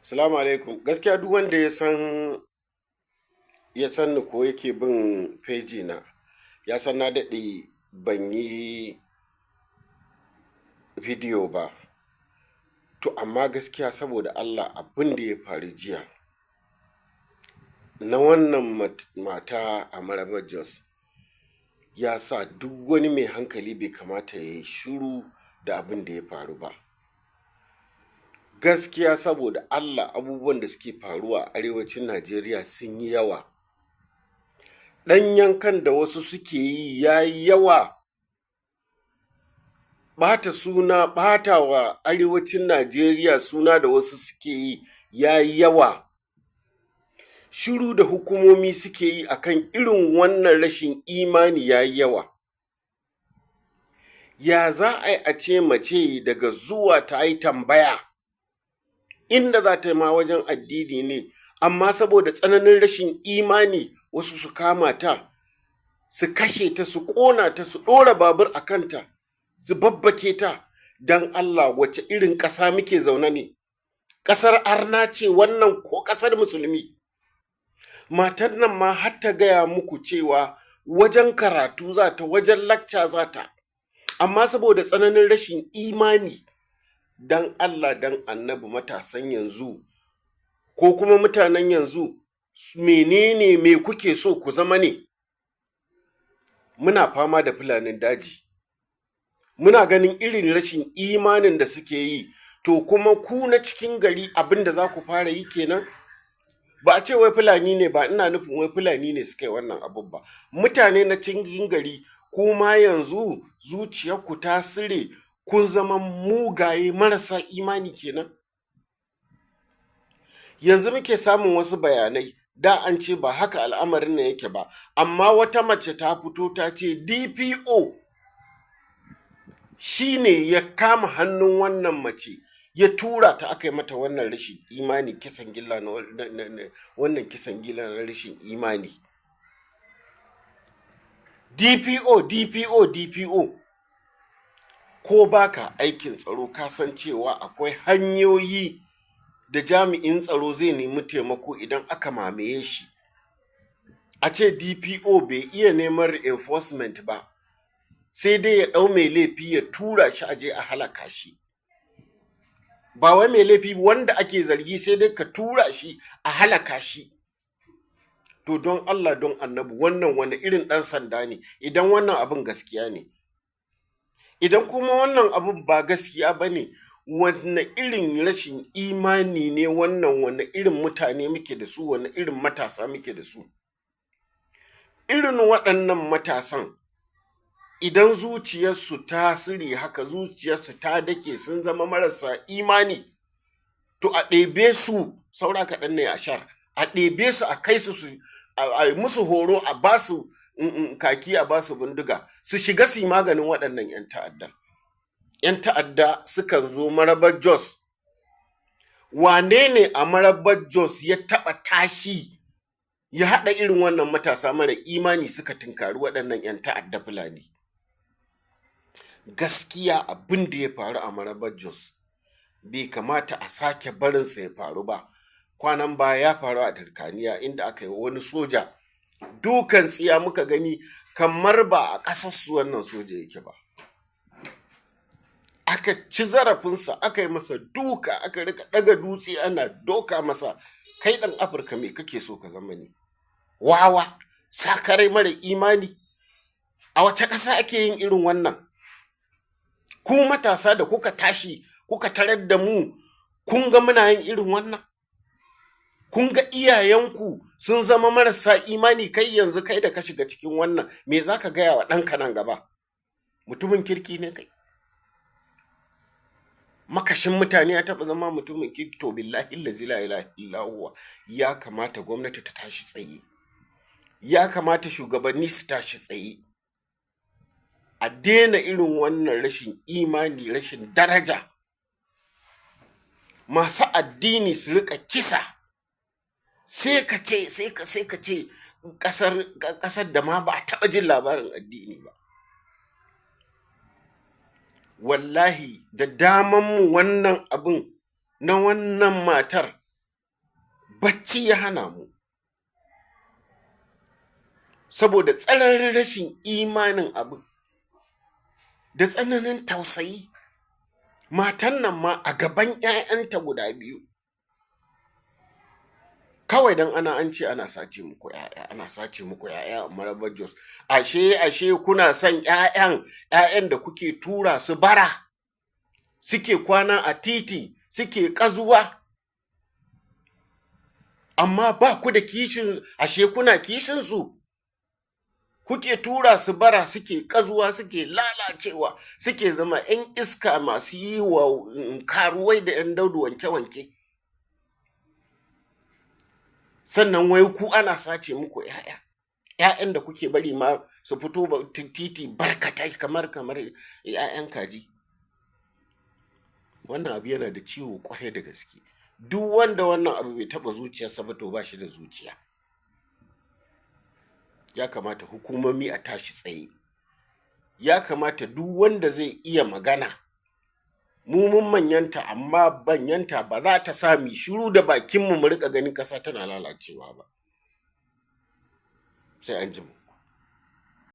Salamu alaikum. Gaskiya duk wanda ya san ni ko yake bin feji na, ya san na daɗe ban yi bidiyo ba. To amma gaskiya saboda Allah abin da ya faru jiya na wannan mata a Marabar Jos ya sa duk wani mai hankali bai kamata ya yi shiru da abin da ya faru ba. Gaskiya saboda Allah abubuwan da suke faruwa a arewacin Najeriya sun yi yawa. Ɗan yankan da wasu suke yi ya yi yawa. Ɓata wa arewacin Najeriya suna da wasu suke yi ya yi yawa. Shiru da hukumomi suke yi akan irin wannan rashin imani ya yi yawa. Ya za a yi a ce mace daga zuwa ta yi tambaya inda za ta yi ma wajen addini ne, amma saboda tsananin rashin imani wasu su kama ta, su kashe ta, su ƙona ta, su ɗora babur a kanta, su babbake ta. Don Allah wace irin ƙasa muke zaune ne? Ƙasar arna ce wannan ko ƙasar musulmi? Matan nan ma har ta gaya muku cewa wajen karatu za ta, wajen lacca za ta, amma saboda tsananin rashin imani. Dan Allah dan annabi matasan yanzu ko kuma mutanen yanzu menene me kuke so ku zama ne? Muna fama da fulanin daji, muna ganin irin rashin imanin da suke yi, to kuma ku na cikin gari abin da za ku fara yi kenan? Ba a ce wai fulani ne, ba ina nufin wai fulani ne suka yi wannan abin ba. Mutane na cikin gari kuma yanzu zuciyarku ta sire, kun zama mugaye marasa imani kenan. Yanzu muke samun wasu bayanai, da an ce ba haka al'amarin nan yake ba, amma wata mace ta fito ta ce DPO shi ne ya kama hannun wannan mace ya tura ta, aka yi mata wannan rashin imani, kisan gilla na wannan kisan gilla na rashin imani. DPO ko baka aikin tsaro ka san cewa akwai hanyoyi da jami'in tsaro zai nemi taimako idan aka mamaye shi. A ce DPO bai iya neman reinforcement ba, sai dai ya ɗau mai laifi ya tura shi aje a halaka shi. Ba wai mai laifi wanda ake zargi sai dai ka tura shi a halaka shi. To don Allah don annabi wannan wani irin ɗan sanda ne idan wannan abin gaskiya ne? Idan kuma wannan abin ba gaskiya ba ne, wanne irin rashin imani ne wannan, wanne irin mutane muke da su, wanne irin matasa muke da su? Irin waɗannan matasan idan zuciyarsu ta sire haka, zuciyarsu ta dake, sun zama marasa imani, to a ɗebe su, saura kaɗan ne a shar, a ɗebe su a kai su a musu horo, a ba su kaki, a ba su bindiga, su shiga su yi maganin waɗannan 'yan ta'adda. 'Yan ta'adda sukan zo Marabar Jos. Wane ne a Marabar Jos ya taɓa tashi ya haɗa irin wannan matasa mara imani suka tunkari waɗannan 'yan ta'adda Fulani? Gaskiya abin da ya faru a Marabar Jos bai kamata a sake barinsa ya faru ba. Kwanan baya ya faru a Turkaniya inda aka yi wani soja dukan tsiya, muka gani kamar ba a ƙasarsu wannan soja yake ba. Aka ci zarafinsa, aka yi masa duka, aka rika ɗaga dutse ana doka masa. Kai ɗan Afirka me kake so ka zama ne? Wawa, sakarai mara imani. A wace ƙasa ake yin irin wannan? Ku matasa da kuka tashi kuka tarar da mu, kun ga muna yin irin wannan? Kun ga iyayenku sun zama marasa imani, kai yanzu kai da ka shiga cikin wannan, me za ka gaya wa ɗanka nan gaba? Mutumin kirki ne kai? Makashin mutane ya taɓa zama mutumin kirki? To billahi allazi la ilaha illa huwa, ya kamata gwamnati ta tashi tsaye, ya kamata shugabanni su tashi tsaye, a daina irin wannan rashin imani, rashin daraja. Masu addini su rika kisa, sai ka ce ƙasar da ma ba a taɓa jin labarin addini ba. Wallahi da damanmu wannan abin na wannan matar bacci ya hana mu saboda tsananin rashin imanin abin da tsananin tausayi. Matan nan ma a gaban 'ya'yanta guda biyu, kawai dan an ce ana sace muku 'ya'ya, ana sace muku 'ya'ya a Marabar Jos. Ashe kuna son 'ya'yan da kuke tura su bara, suke kwana a titi, suke ƙazuwa, amma ba ku da kishin, ashe kuna kishin su, kuke tura su bara, suke ƙazuwa, suke lalacewa, suke zama 'yan iska masu yi wa karuwai da 'yan daudu wanke-wanke. Sannan wai ku ana sace muku 'ya'yan da kuke bari ma su fito titi barkatai kamar 'ya'yan kaji. Wannan abu yana da ciwo kwarai da gaske. Duk wanda wannan abu bai taba zuciyarsa ba to ba shi da zuciya. Ya kamata hukumomi a tashi tsaye. Ya kamata duk wanda zai iya magana, mun manyanta, amma banyanta ba za ta sa mu shiru da bakinmu mu rika ganin ƙasa tana lalacewa ba. Sai an ji mu.